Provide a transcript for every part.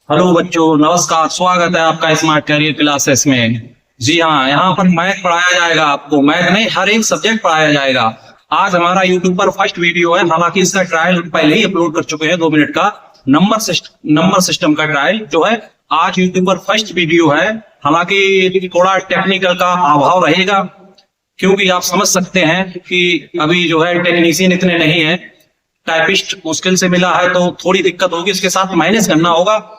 Hello बच्चों, नमस्कार। स्वागत है आपका स्मार्ट कैरियर क्लासेस में। जी हाँ, यहाँ पर मैथ पढ़ाया जाएगा आपको। मैथ नहीं, हर एक सब्जेक्ट पढ़ाया जाएगा। आज हमारा यूट्यूब पर फर्स्ट वीडियो है, हालांकि इसका ट्रायल पहले ही अपलोड कर चुके हैं 2 मिनट का। नंबर सिस्टम का ट्रायल जो है आज यूट्यूब पर फर्स्ट वीडियो है। हालांकि थोड़ा टेक्निकल का अभाव रहेगा, क्योंकि आप समझ सकते हैं कि अभी जो है टेक्नीशियन इतने नहीं है, टाइपिस्ट मुश्किल से मिला है, तो थोड़ी दिक्कत होगी। इसके साथ मैनेज करना होगा।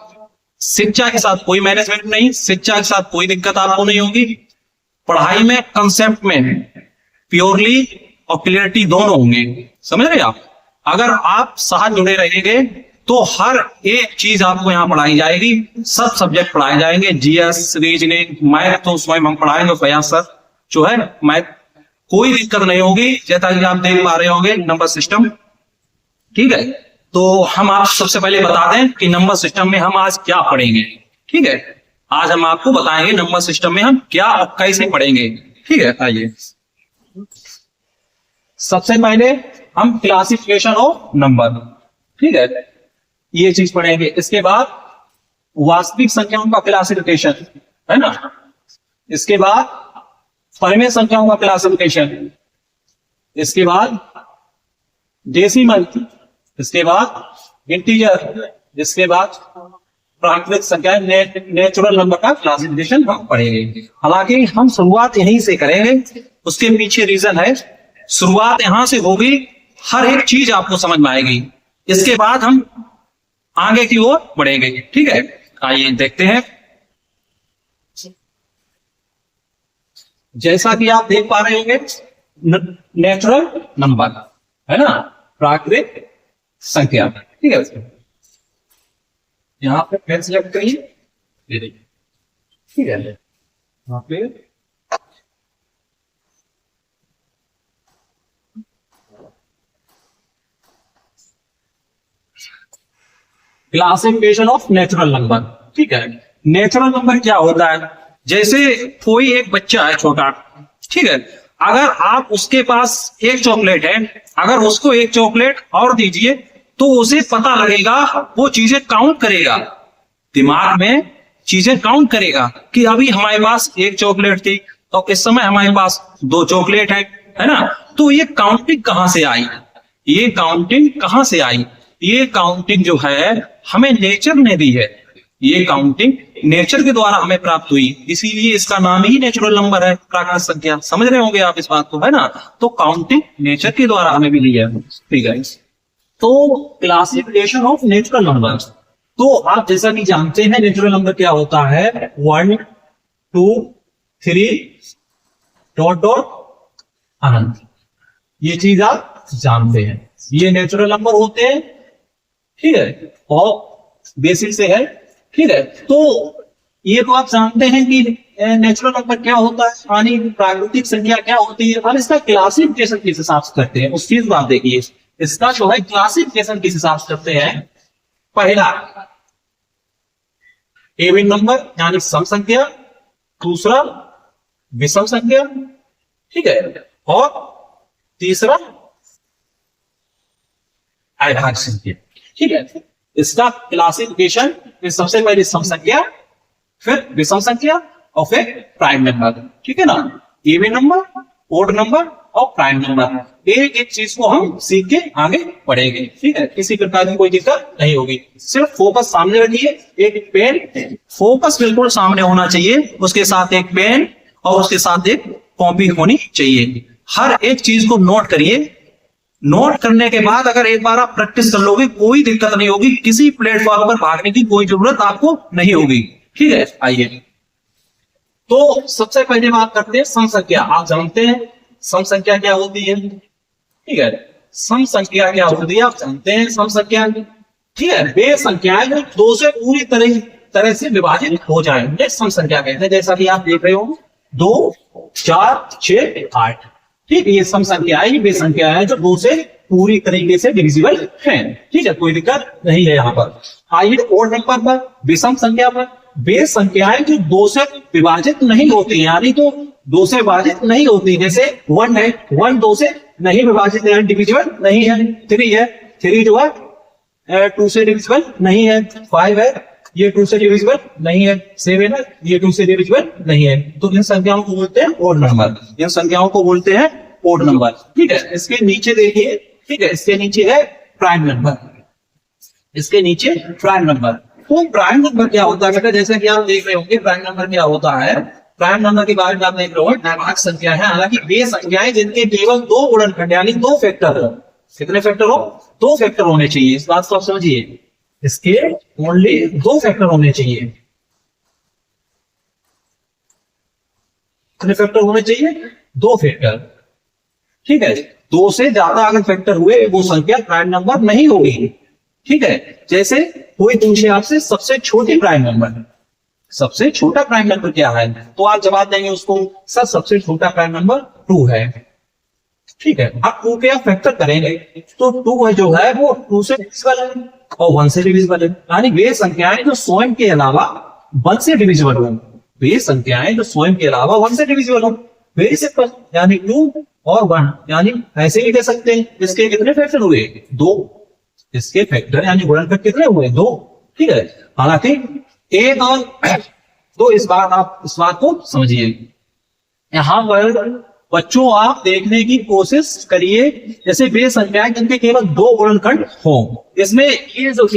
शिक्षा के साथ कोई मैनेजमेंट नहीं, शिक्षा के साथ कोई दिक्कत आपको नहीं होगी। पढ़ाई में, कंसेप्ट में प्योरली और क्लियरिटी दोनों होंगे। समझ रहे आप? अगर आप साथ जुड़े रहेंगे तो हर एक चीज आपको यहाँ पढ़ाई जाएगी। सब सब्जेक्ट पढ़ाए जाएंगे, जीएस, रीजनिंग, मैथ तो स्वयं हम पढ़ाएंगे। फयाज सर जो है मैथ, कोई दिक्कत नहीं होगी। जैसा कि आप देख पा रहे होंगे नंबर सिस्टम, ठीक है। तो हम आप सबसे पहले बता दें कि नंबर सिस्टम में हम आज क्या पढ़ेंगे। ठीक है, आज हम आपको बताएंगे नंबर सिस्टम में हम क्या और कैसे पढ़ेंगे। ठीक है, आइए सबसे पहले हम क्लासिफिकेशन ऑफ नंबर, ठीक है, ये चीज पढ़ेंगे। इसके बाद वास्तविक संख्याओं का क्लासिफिकेशन, है ना। इसके बाद परिमेय संख्याओं का क्लासिफिकेशन, इसके बाद डेसिमल, इसके बाद इंटीजर, इसके बाद प्राकृतिक संख्या, नेचुरल नंबर का क्लासिफिकेशन हम पढ़ेंगे। हालांकि हम शुरुआत यहीं से करेंगे, उसके पीछे रीजन है। शुरुआत यहां से होगी, हर एक चीज आपको समझ में आएगी। इसके बाद हम आगे की ओर बढ़ेंगे। ठीक है, आइए देखते हैं। जैसा कि आप देख पा रहे होंगे, नेचुरल नंबर, है ना, प्राकृतिक संख्या, ठीक है। यहां पे पेन सेलेक्ट करिए, ये देखिए, ठीक है। यहां पे क्लासिफिकेशन ऑफ नेचुरल नंबर, ठीक है। नेचुरल नंबर क्या होता है? जैसे कोई एक बच्चा है छोटा, ठीक है, अगर आप उसके पास एक चॉकलेट है, अगर उसको एक चॉकलेट और दीजिए तो उसे पता लगेगा, वो चीजें काउंट करेगा, दिमाग में चीजें काउंट करेगा कि अभी हमारे पास एक चॉकलेट थी तो इस समय हमारे पास 2 चॉकलेट है ना। तो ये काउंटिंग कहां से आई? ये काउंटिंग कहां से आई? ये काउंटिंग जो है हमें नेचर ने दी है। ये काउंटिंग नेचर के द्वारा हमें प्राप्त हुई, इसीलिए इसका नाम ही नेचुरल नंबर है, प्राकृतिक संख्या। समझ रहे होंगे आप इस बात को, है ना। तो काउंटिंग नेचर के द्वारा हमें मिली है, ठीक है। तो क्लासिफिकेशन ऑफ नेचुरल नंबर, तो आप जैसा कि जानते हैं नेचुरल नंबर क्या होता है, 1 2 3 डॉट डॉट अनंत। ये चीज आप जानते हैं, ये नेचुरल नंबर होते हैं, ठीक है, और बेसिक से है, ठीक है। तो ये तो आप जानते हैं कि नेचुरल नंबर क्या होता है, यानी प्राकृतिक संख्या क्या होती है। और इसका क्लासिफिकेशन किस हिसाब से करते हैं उस चीज को आप देखिए। इसका जो है क्लासिफिकेशन किस हिसाब से करते हैं। पहला इवन नंबर यानी सम संख्या, दूसरा विषम संख्या, ठीक है, और तीसरा अभाज्य संख्या, ठीक है। इसका क्लासिफिकेशन सबसे पहले सम संख्या, फिर विषम संख्या और फिर प्राइम नंबर, ठीक है ना। इवन नंबर, ओड नंबर और प्राइम नंबर, एक एक चीज को हम सीख के आगे बढ़ेंगे, ठीक है। किसी प्रकार की कोई दिक्कत नहीं होगी, सिर्फ फोकस सामने रखिए। एक पेन, फोकस बिल्कुल सामने होना चाहिए, उसके साथ एक पेन और उसके साथ एक कॉपी होनी चाहिए। हर एक चीज को नोट करिए। नोट करने के बाद अगर एक बार आप प्रैक्टिस कर लोगे, कोई दिक्कत नहीं होगी, किसी प्लेटफॉर्म पर भागने की कोई जरूरत आपको नहीं होगी, ठीक है। आइए, तो सबसे पहले बात करते हैं सम संख्या। आप जानते हैं सम संख्या क्या होती है, ठीक है। सम संख्या क्या होती है आप जानते हैं। सम संख्या, ठीक है, वे संख्याएं जो 2 से पूरी तरह से विभाजित हो जाए, सम संख्या कहते हैं। जैसा कि आप देख रहे हो 2 4 6 8, ठीक है, ये सम संख्या है, वे संख्या है जो 2 से पूरी तरीके से डिविजिबल है, ठीक है, कोई दिक्कत नहीं है यहाँ पर। आइए ओड नंबर पर, विषम संख्या पर, वे संख्याएं जो 2 से विभाजित नहीं होती, यानी तो 2 से विभाजित नहीं होती। जैसे 1 है, 1 2 से नहीं विभाजित है, डिविजिबल नहीं है। 3 है, 3 जो है 2 से डिविजिबल नहीं है। 5 है, ये 2 से डिविजिबल नहीं है, 7 है, ये 2 से डिविजिबल नहीं है, तो इन संख्याओं को बोलते हैं ओड नंबर, इन संख्याओं को बोलते हैं ओड नंबर। ठीक है, इसके नीचे देखिए, ठीक है, इसके नीचे है प्राइम नंबर, इसके नीचे प्राइम नंबर। तो प्राइम नंबर क्या होता है बेटा, जैसे कि आप देख रहे होंगे प्राइम नंबर क्या होता है, प्राइम नंबर के बारे में आप देख रहे हो अभाज्य संख्या है, हालांकि वे संख्याएं जिनके केवल 2 गुणनखंड यानी 2 फैक्टर हो। कितने फैक्टर हो? 2 फैक्टर होने चाहिए, इस बात को आप समझिए, इसके ओनली 2 फैक्टर होने चाहिए। कितने फैक्टर होने चाहिए? 2 फैक्टर। ठीक है, 2 से ज्यादा अगर फैक्टर हुए वो संख्या प्राइम नंबर नहीं होगी। ठीक है, जैसे कोई पूछे आपसे सबसे छोटी प्राइम नंबर, सबसे छोटा प्राइम नंबर क्या है, तो आप जवाब देंगे उसको सर सबसे छोटा प्राइम नंबर 2 है। ठीक है, आप 2 के आप फैक्टर करेंगे तो 2 जो है वो 2 से डिविजिबल है और 1 से डिविजिबल है, यानी वे संख्याएं जो स्वयं के अलावा 1 से डिविजिबल हो, वे संख्याएं जो स्वयं के अलावा 1 से डिविजिबल हो, वेरी सिंपल, यानी 2 और 1, यानी ऐसे ही कह सकते हैं। इसके कितने फैक्टर हुए? 2। इसके फैक्टर यानी गुणनखंड कितने हुए? 2। ठीक है, हालांकि 1 और 2 इस बात को समझिए। यहां पर बच्चों आप देखने की कोशिश करिए, जैसे वे संख्याएं जिनके केवल 2 गुणनखंड हो, इसमें ये जो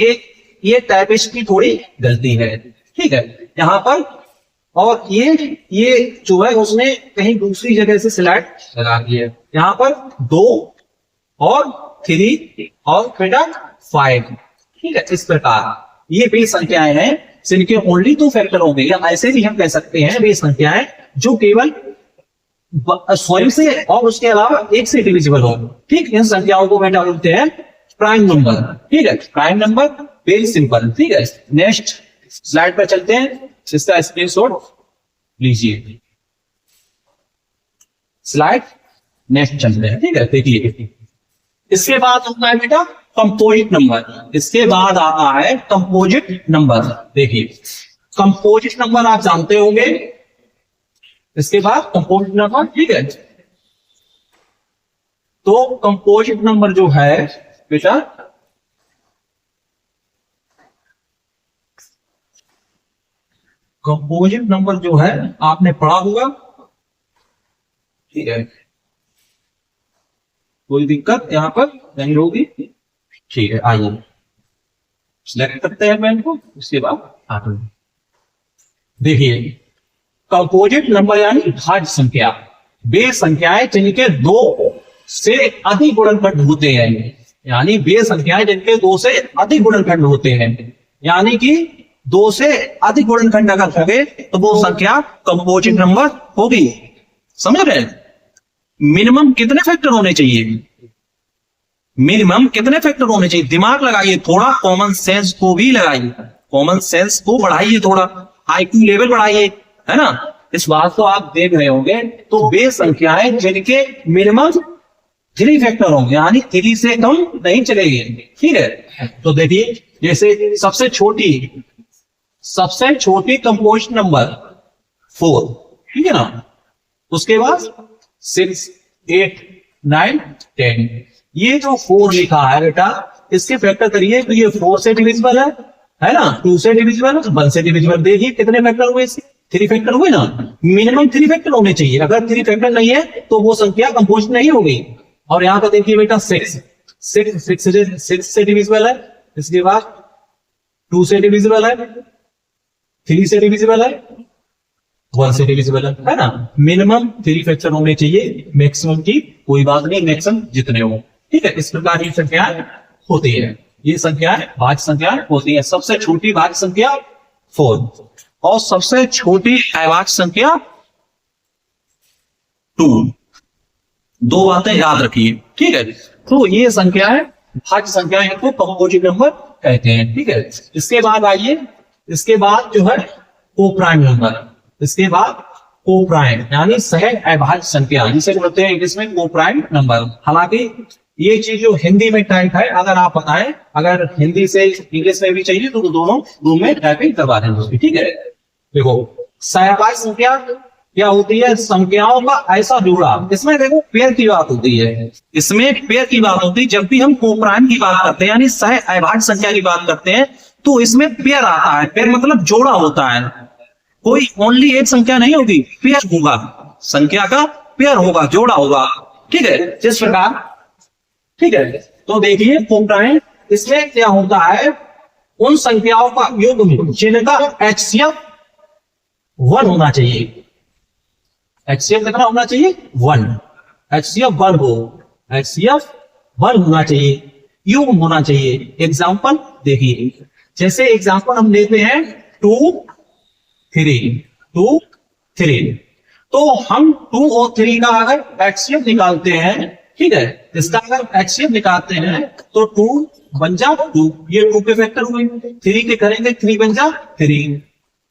ये टाइपिस्ट की थोड़ी गलती है। ठीक है, यहां पर और ये जो है उसने कहीं दूसरी जगह से सिलेक्ट लगा दिया, यहां पर 2 और 3 और बेटा 5। ठीक है, इस प्रकार ये वे संख्याएं हैं जिनके ओनली 2 फैक्टर होंगे, या ऐसे भी हम कह सकते हैं वे संख्याएं जो केवल स्वयं से और उसके अलावा 1 से डिविजिबल हो। ठीक, इन संख्याओं को बेटा बोलते हैं प्राइम नंबर। ठीक है, प्राइम नंबर वेरी सिंपल। ठीक है, नेक्स्ट स्लाइड पर चलते हैं, इसका स्क्रीनशॉट लीजिए। स्लाइड नेक्स्ट चलते हैं। ठीक है, देखिए इसके बाद आता है बेटा कंपोजिट नंबर, इसके बाद आता है कंपोजिट नंबर। देखिए कंपोजिट नंबर आप जानते होंगे, इसके बाद कंपोजिट नंबर। ठीक है, तो कंपोजिट नंबर जो है बेटा कंपोजिट नंबर जो है आपने पढ़ा होगा। ठीक है, कोई दिक्कत यहां पर नहीं होगी। ठीक है, आइए सिलेक्ट करते हैं पेन को, उसके बाद आगे देखिए कंपोजिट नंबर यानी भाज्य संख्या, वे संख्याएं जिनके 2 से अधिक गुणनखंड होते हैं, यानी वे संख्याएं जिनके 2 से अधिक गुणनखंड होते हैं, यानी कि 2 से अधिक गुणनखंड अगर होंगे तो वो संख्या कंपोजिट नंबर होगी। समझ रहे हैं? मिनिमम कितने फैक्टर होने चाहिए? मिनिमम कितने फैक्टर होने चाहिए? दिमाग लगाइए थोड़ा, कॉमन सेंस को भी लगाइए, कॉमन सेंस को बढ़ाइए, थोड़ा आईक्यू लेवल बढ़ाइए, है ना। इस बात को आप देख रहे होंगे। तो वे संख्याएं जिनके मिनिमम 3 फैक्टर होंगे, यानी 3 से कम नहीं चलेगी। ठीक है, तो देखिए जैसे सबसे छोटी कंपोजिट नंबर 4, ठीक है ना, उसके बाद 6, 8, 9, 10। ये जो 4 लिखा है बेटा, इसके फैक्टर करिए तो ये 4 से डिविजिबल है ना, 2 से डिविजिबल, 1 से डिविजिबल। देखिए कितने फैक्टर हुए इसके? 3 फैक्टर हुए ना। मिनिमम 3 फैक्टर होने चाहिए, अगर 3 फैक्टर नहीं है तो वो संख्या कंपोजिट नहीं होगी। और यहां पर देखिए बेटा 6 से डिविजिबल है, इसके बाद 2 से डिविजिबल है, 3 से डिविजिबल है, 1 से डिविजिबल है ना। मिनिमम 3 फैक्टर होने चाहिए, मैक्सिमम की कोई बात नहीं, मैक्सिमम जितने हो। ठीक है, इस प्रकार ये संख्याएं होती है, ये संख्याएं भाज्य संख्याएं होती है। सबसे छोटी भाज्य संख्या 4 और सबसे छोटी अभाज्य संख्या 2। 2 बातें याद रखिए। ठीक है, तो ये संख्याएं भाज्य संख्याएं इनको कंपोजिट नंबर कहते हैं। ठीक है, इसके बाद आइए, इसके बाद जो है कोप्राइम नंबर, इसके बाद कोप्राइम यानी सह अभाज्य संख्या, जिसे बोलते हैं इंग्लिश में कोप्राइम नंबर। हालांकि ये चीज जो हिंदी में टाइप है, अगर आप बताएं, अगर हिंदी से इंग्लिश में भी चाहिए तो दोनों रूम में टाइपिंग करवा देंगे। ठीक है, देखो सहअभाज्य संख्या क्या होती है? संख्याओं का ऐसा जोड़ा, इसमें देखो पेयर की बात होती है, इसमें पेयर की बात होती है। जब भी हम कोप्राइम की बात करते हैं यानी सह अभाज्य संख्या की बात करते हैं, तो इसमें पेयर आता है। पेयर मतलब जोड़ा होता है, कोई ओनली एक संख्या नहीं होगी, पेयर होगा, संख्या का पेयर होगा, जोड़ा होगा। ठीक है, जिस प्रकार, ठीक है, तो देखिए कोप्राइम, इसमें क्या होता है, उन संख्याओं का युग्म जिनका HCF 1 होना चाहिए। HCF कितना होना चाहिए? 1। HCF 1 हो, HCF 1 होना चाहिए, युग्म होना चाहिए। एग्जाम्पल देखिए, जैसे एग्जाम्पल हम लेते हैं 2 3, तो हम 2 और 3 का अगर HCF निकालते हैं, ठीक है, इसका अगर HCF निकालते हैं तो 2 बन जा 2, ये 2 के फैक्टर हुए, 3 के करेंगे 3 बन जा 3।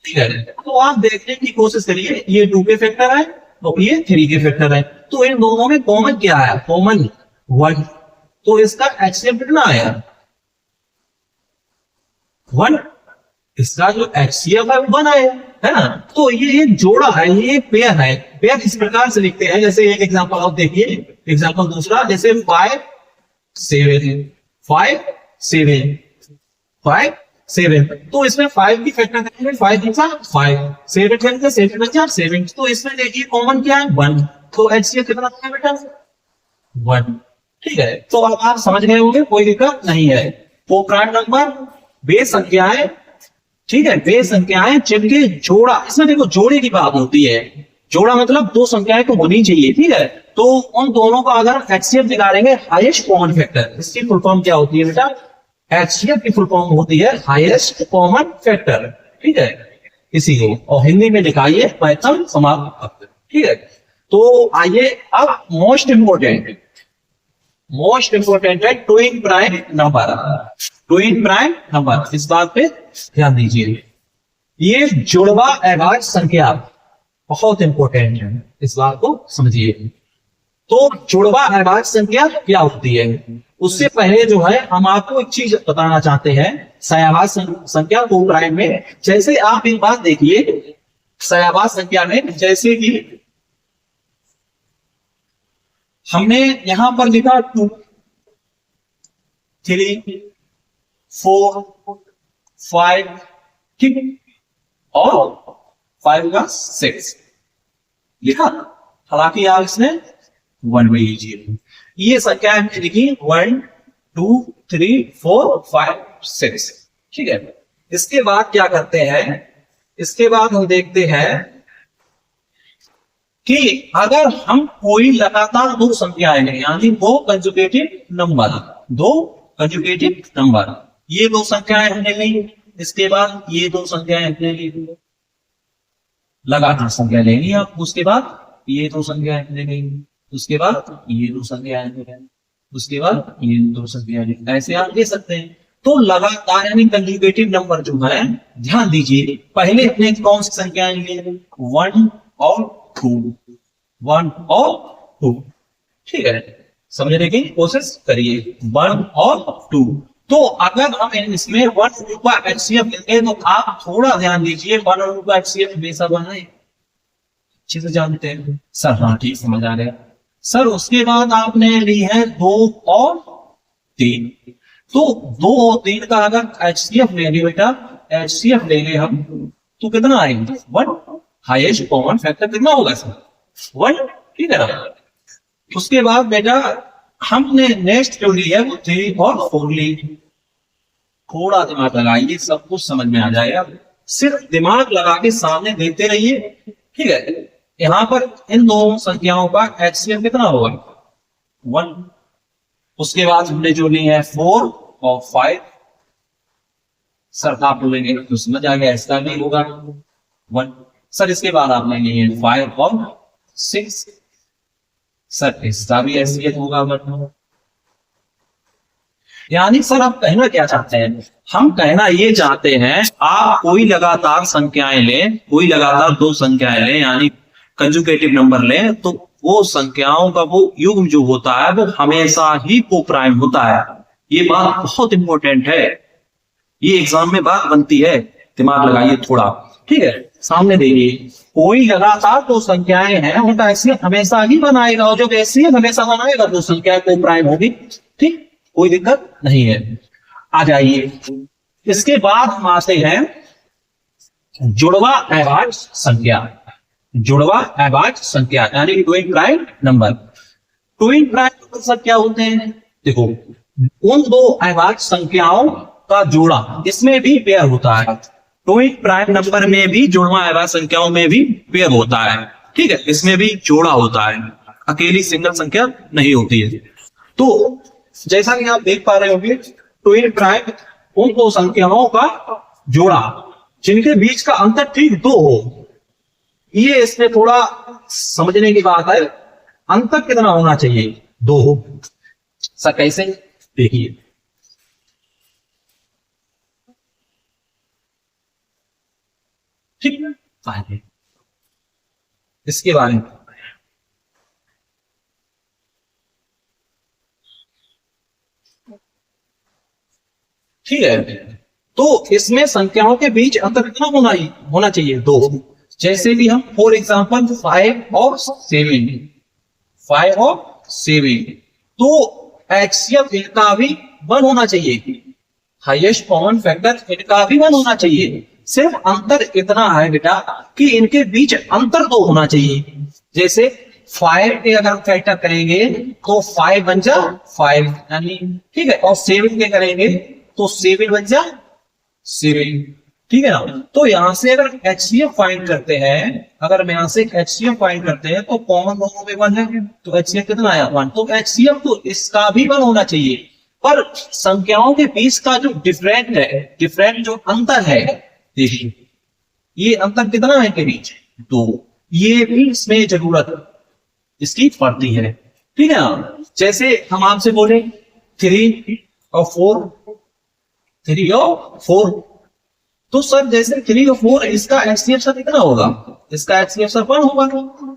ठीक है, तो आप देखने की कोशिश करिए, ये 2 के फैक्टर है और ये 3 के फैक्टर है, तो इन दोनों में कॉमन क्या है? कॉमन 1। तो इसका HCF कितना आया? 1। इसका जो HCF है 1 आया, है ना? तो ये एक जोड़ा है, ये एक पेयर है। पेयर इस प्रकार से लिखते हैं, जैसे एक एग्जांपल आप देखिए, एग्जांपल दूसरा, जैसे 5 7, तो इसमें 5 की फैक्टर करेंगे, 5 बचा 5, 7 करेंगे 7 बचा 7, तो इसमें देखिए कॉमन क्या है? 1। तो HCF कितना है बेटा? 1। ठीक है, तो अब आप समझ गए होंगे, कोई दिक्कत नहीं है। तो प्राइम नंबर वे संख्याएं, ठीक है, वे संख्याएं जिनके जोड़ा, इसमें देखो जोड़े की बात होती है, जोड़ा मतलब 2 संख्याएं तो होनी चाहिए। ठीक है, तो उन दोनों का अगर HCF निकालेंगे, हाईएस्ट कॉमन फैक्टर, इसकी फुल फॉर्म क्या होती है बेटा? HCF की फुल फॉर्म होती है हाईएस्ट कॉमन फैक्टर। ठीक है, इसी को और हिंदी में लिखाइए पैटर्न समाप्त। ठीक है, तो आइए अब मोस्ट इंपोर्टेंट है twin prime number. Twin prime number, इस बात पे ध्यान दीजिए, ये जुड़वा अभाज्य संख्या बहुत इंपॉर्टेंट है, इस बात को समझिए। तो जुड़वा अभाज्य संख्या क्या होती है, उससे पहले जो है हम आपको एक चीज बताना चाहते हैं, सहअभाज्य संख्या को प्राइम में, जैसे आप एक बात देखिए, सहअभाज्य संख्या में जैसे कि हमने यहां पर लिखा 2 3 4 5, ठीक, और 5 का 6 लिखा, हालांकि आप इसने 1 में लीजिए। ये संख्या हमने लिखी 1 2 3 4 5 6। ठीक है, इसके बाद क्या करते हैं, इसके बाद हम देखते हैं कि अगर हम कोई लगातार 2 संख्याएं लें, यानी 2 कंजुगेटिव नंबर, ये 2 संख्याएं हमने ली, इसके बाद ये 2 संख्याएं हमने ली, लगातार संख्या लेंगे आप, उसके बाद ये 2 संख्याएं हमने लेंगे, उसके बाद ये 2 संख्याएं लेंगे, उसके बाद ये 2 संख्याएं लेंगे, ऐसे आप ले सकते हैं। तो लगातार यानी कंजुगेटिव नंबर जो है, ध्यान दीजिए, पहले अपने कौन सी संख्याएं लेंगे? 1 और 2। ठीक है, समझने की कोशिश करिए, 1 और 2। तो अगर हम इसमें 1 और 2 का HCF लेंगे, तो आप थोड़ा ध्यान दीजिए, 1 और 2 का HCF हमेशा बनाए, अच्छे से जानते हैं सर? हाँ, ठीक, समझ आ गया सर। उसके बाद आपने ली है 2 और 3, तो 2 और 3 का अगर HCF लेंगे बेटा, HCF लेंगे हम, तो कितना आएगा? 1। हाईएस्ट कॉमन फैक्टर कितना होगा सर? 1। ठीक है ना? उसके बाद बेटा हमने नेक्स्ट जो ली है वो 3 और 4 ली। थोड़ा दिमाग लगाइए, सब कुछ समझ में आ जाएगा, सिर्फ दिमाग लगा के सामने देखते रहिए। ठीक है, यहां पर इन दोनों संख्याओं का HCF कितना होगा? 1। उसके बाद हमने जो ली है 4 और 5, सर आप बोलेंगे तो समझ आ गया, इसका भी होगा 1। सर इसके बाद आपने ली है 5 और 6, सर इसका भी HCF होगा 1। यानी सर आप कहना क्या चाहते हैं? हम कहना ये चाहते हैं, आप कोई लगातार संख्याएं लें, कोई लगातार 2 संख्याएं लें, यानी कंजुगेटिव नंबर लें, तो वो संख्याओं का वो युग्म जो होता है वो हमेशा ही कोप्राइम होता है। ये बात बहुत इंपॉर्टेंट है, ये एग्जाम में बात बनती है, दिमाग लगाइए थोड़ा। ठीक है, सामने देखिए, कोई लगातार 2 संख्याएं हैं, उनका HCF हमेशा ही बनाएगा, और जब HCF हमेशा बनाएगा तो संख्या कोप्राइम होगी। ठीक, कोई दिक्कत नहीं है। आ जाइए इसके बाद हम आते हैं जुड़वा अभाज्य संख्या। जुड़वा अभाज्य संख्या यानी twin prime number. Twin prime number सब क्या होते हैं? देखो, उन दो अभाज्य संख्याओं का जोड़ा, इसमें भी पेयर होता है। ट्विन प्राइम नंबर में भी, जुड़वा अभाज्य संख्याओं में भी पेयर होता है, ठीक है, इसमें भी जोड़ा होता है, अकेली सिंगल संख्या नहीं होती है। तो जैसा कि आप देख पा रहे होंगे, ट्विन प्राइम उन दो संख्याओं का जोड़ा जिनके बीच का अंतर ठीक 2 हो। ये इसमें थोड़ा समझने की बात है, अंतर कितना होना चाहिए? 2 हो। सर कैसे? देखिए, ठीक है, इसके बारे में ठीक है। तो इसमें संख्याओं के बीच अंतर कितना होना चाहिए? 2। जैसे कि हम फॉर एग्जांपल 5 और 7, 5 और 7, तो एचसीएफ इनका भी 1 होना चाहिए, हाईएस्ट कॉमन फैक्टर इनका भी 1 होना चाहिए। सिर्फ अंतर इतना है बेटा कि इनके बीच अंतर 2 होना चाहिए। जैसे 5 के अगर फैक्टर करेंगे तो 5 बन जा 5 यानी, ठीक है, और 7 के करेंगे तो 7 बन जा 7, ठीक है ना। तो यहां से अगर एचसीएफ फाइंड करते हैं, अगर हम यहां से एचसीएफ फाइंड करते हैं तो कॉमन दोनों में 1 है, तो एचसीएफ कितना आया? 1। तो एचसीएफ तो इसका भी 1 होना चाहिए, पर संख्याओं के बीच का जो डिफरेंट जो अंतर है, देखिए ये अंतर कितना है के बीच? 2। ये भी इसमें जरूरत इसकी पड़ती है, ठीक है ना। जैसे हम आपसे बोले 3 और 4, 3 और 4, तो सर जैसे 3 और 4 इसका एचसीएफ सर कितना होगा? इसका एचसीएफ सर 1 होगा।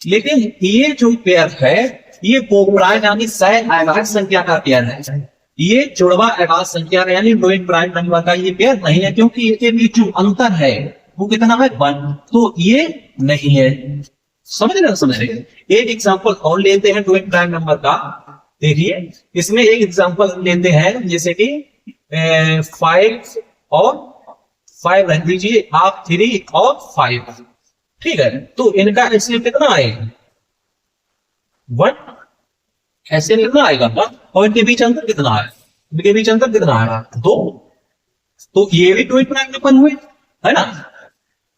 लेकिन ये जो पेयर है ये कोप्राइम यानी सह अभाज्य संख्या का पेयर है, ये जुड़वा अभाज्य संख्या यानी ट्विन प्राइम नंबर का ये पेयर नहीं है, क्योंकि इनके बीच जो अंतर है वो कितना है? 1। तो ये नहीं है। समझ रहे? एक एग्जांपल और लेते हैं ट्विन प्राइम नंबर का। देखिए, इसमें एक एग्जांपल लेते हैं, जैसे कि 5 और 5 रख दीजिए आप, 3 और 5, ठीक है। तो इनका एचसीएफ कितना आएगा? 1। ऐसे कितना आएगा? 1। और इनके बीच अंतर कितना है? इनके बीच अंतर कितना आएगा? 2। तो ये भी ट्विन प्राइम नंबर हुए, है ना।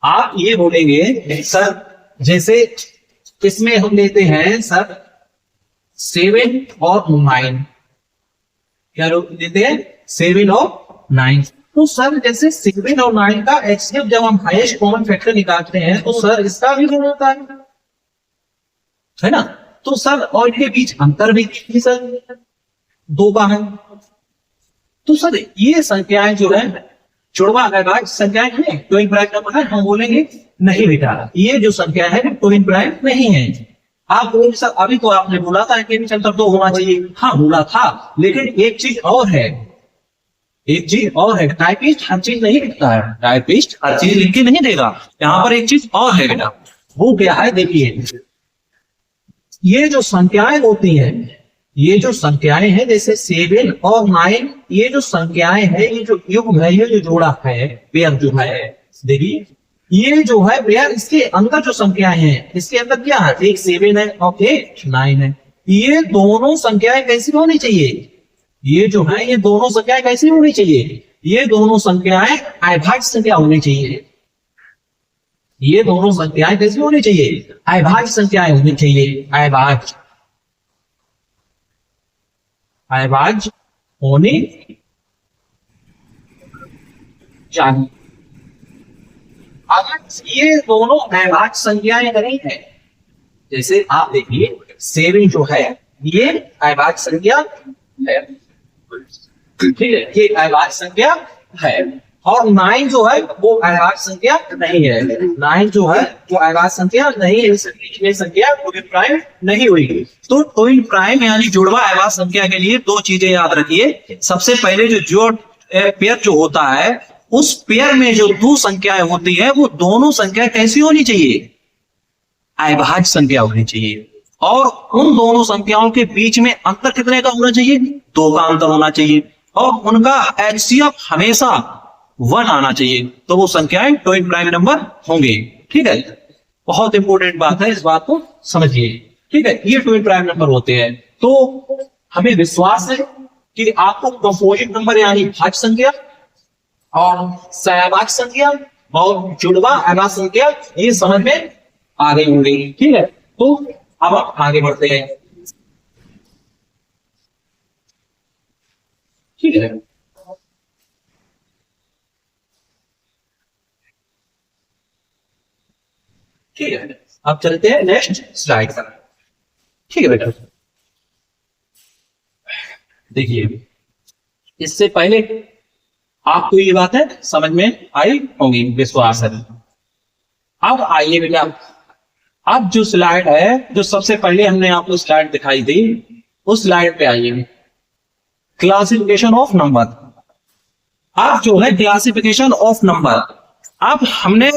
आप ये बोलेंगे सर जैसे इसमें हम लेते हैं सर 7 और 9, क्या लेते हैं? 7 और 9। तो सर जैसे 7 और 9 का एचसीएफ जब हम हाईएस्ट कॉमन फैक्टर निकालते हैं तो सर इसका भी गुण होता है ना। तो सर और इनके बीच अंतर भी सर 2 का है। तो सर ये संख्याएं जो है जुड़वा अभाज्य संख्याएं हैं, ट्विन प्राइम नंबर है, हम बोलेंगे नहीं बेटा ये जो संख्या है ट्विन प्राइम नहीं है। आप बोलेंगे सर अभी तो आपने बोला था कि अंतर 2 होना चाहिए। हाँ बोला था, लेकिन एक चीज और है, टाइपिस्ट हर चीज नहीं लिखता है, टाइपिस्ट हर चीज लिख के नहीं देगा। यहाँ पर एक चीज और है बेटा, वो क्या है? देखिए, ये जो संख्याएं होती हैं, ये जो संख्याएं हैं जैसे 7 और 9, ये जो संख्याएं हैं, ये जो युग्म है, ये जो जोड़ा है, पेयर जो है, देखिए ये जो है पेयर, इसके अंदर जो संख्याएं हैं, इसके अंदर क्या है? एक 7 है और एक 9 है। ये दोनों संख्याएं कैसी होनी चाहिए? ये जो है ये दोनों संख्याएं कैसी होनी चाहिए? ये दोनों संख्याएं अभाज्य संख्या होनी चाहिए। ये दोनों संख्याएं कैसी होनी चाहिए? अभाज्य संख्याएं होनी चाहिए। अभाज्य होनी चाहिए। अगर ये दोनों अभाज्य संख्याएं नहीं है, जैसे आप देखिए 7 जो है ये अभाज्य संख्या है, ठीक है, ये अभाज्य संख्या है, और 9 जो है वो अभाज्य संख्या नहीं है। 9 जो है वो अभाज्य संख्या नहीं है, इसलिए संख्या ट्विन प्राइम नहीं हुई। तो ट्विन प्राइम यानी जुड़वा अभाज्य संख्या के लिए 2 चीजें याद रखिए। सबसे पहले जो पेयर जो होता है, उस पेयर में जो 2 संख्याएं होती है, वो दोनों संख्या कैसी होनी चाहिए? अभाज्य संख्या होनी चाहिए। और उन दोनों संख्याओं के बीच में अंतर कितने का होना चाहिए? 2 का अंतर होना चाहिए। और उनका एचसीएफ हमेशा 1 आना चाहिए, तो वो संख्याएं ट्विन प्राइम नंबर होंगे। ठीक है, बहुत इंपॉर्टेंट बात है, इस बात को समझिए। ठीक है, ये ट्विन प्राइम नंबर होते हैं। तो हमें विश्वास है कि आपको कंपोजिट नंबर यानी भाज्य संख्या और सहभाज्य संख्या और जुड़वा अभाज्य संख्या ये समझ में आ गई होंगी। ठीक है, तो अब आप आगे बढ़ते हैं। ठीक है, ठीक है, अब चलते हैं नेक्स्ट स्लाइड पर। ठीक है बेटा, देखिए इससे पहले आपको ये बात है समझ में आई होंगी, विश्वास है। अब आइए बेटा, अब जो स्लाइड है, जो सबसे पहले हमने आपको स्लाइड दिखाई थी, उस स्लाइड पे आइए, क्लासिफिकेशन ऑफ नंबर। अब जो है क्लासिफिकेशन ऑफ नंबर, अब हमने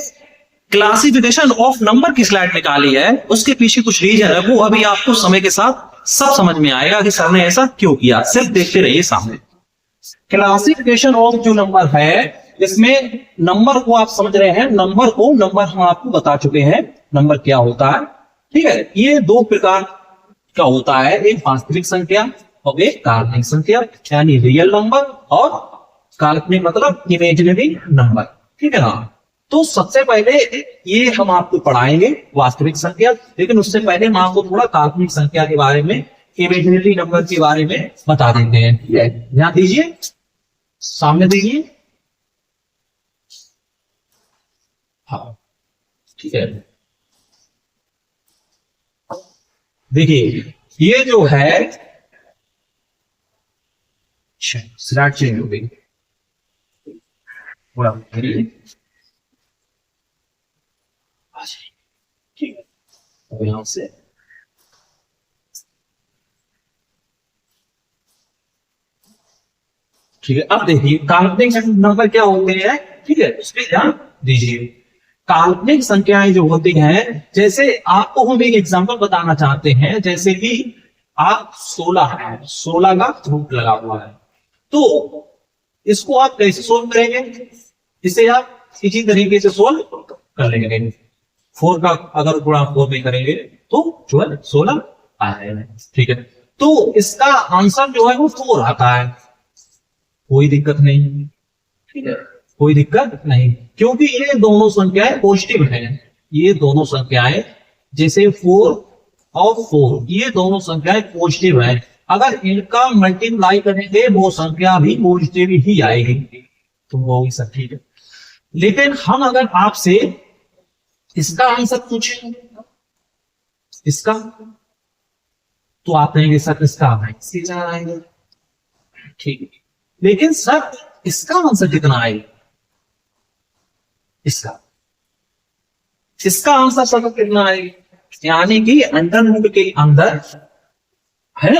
क्लासिफिकेशन ऑफ नंबर की स्लाइड निकाली है, उसके पीछे कुछ रीजन है, वो अभी आपको समय के साथ सब समझ में आएगा कि सर ने ऐसा क्यों किया। सिर्फ देखते रहिए सामने। क्लासिफिकेशन ऑफ जो नंबर है, इसमें नंबर को आप समझ रहे हैं, नंबर हम आपको बता चुके हैं नंबर क्या होता है। ठीक है, ये 2 प्रकार का होता है, एक वास्तविक संख्या और एक काल्पनिक संख्या, यानी रियल नंबर और काल्पनिक मतलब इमेजिनरी नंबर। ठीक है ना, तो सबसे पहले ये हम आपको पढ़ाएंगे वास्तविक संख्या, लेकिन उससे पहले हम आपको थोड़ा काल्पनिक संख्या के बारे में, इमेजिनरी नंबर के बारे में बता देते हैं। ध्यान दीजिए, सामने दीजिए। हाँ, ठीक है, देखिए ये जो है स्लाइड चेंज हो गई, ठीक है, अब यहां से ठीक है। अब देखिए काल्पनिक नंबर क्या होते हैं, ठीक है, उस पर ध्यान दीजिए। काल्पनिक संख्याएं जो होती हैं, जैसे आपको हम एक एग्जांपल बताना चाहते हैं, जैसे कि आप 16 है, 16 का रूट लगा हुआ है, तो इसको आप कैसे सोल्व करेंगे? इसे आप इसी तरीके से सोल्व कर लेंगे। 4 का अगर गुणा 4 में करेंगे तो जो है 16 आएगा। ठीक है, तो इसका आंसर जो है वो 4 आता है, कोई दिक्कत नहीं। ठीक है, कोई दिक्कत नहीं, क्योंकि ये दोनों संख्याएं पॉजिटिव हैं। ये दोनों संख्याएं जैसे 4 और 4, ये दोनों संख्याएं पॉजिटिव हैं। अगर इनका मल्टीप्लाई करेंगे वो संख्या भी पॉजिटिव ही आएगी, तो वो भी सब ठीक है। लेकिन हम अगर आपसे इसका आंसर पूछें, इसका, तो आप कहेंगे सर इसका आएंगे, ठीक है, लेकिन सर इसका आंसर कितना आएगा? इसका आंसर सर कितना आएगा? यानी कि अंडर रूट के अंदर है,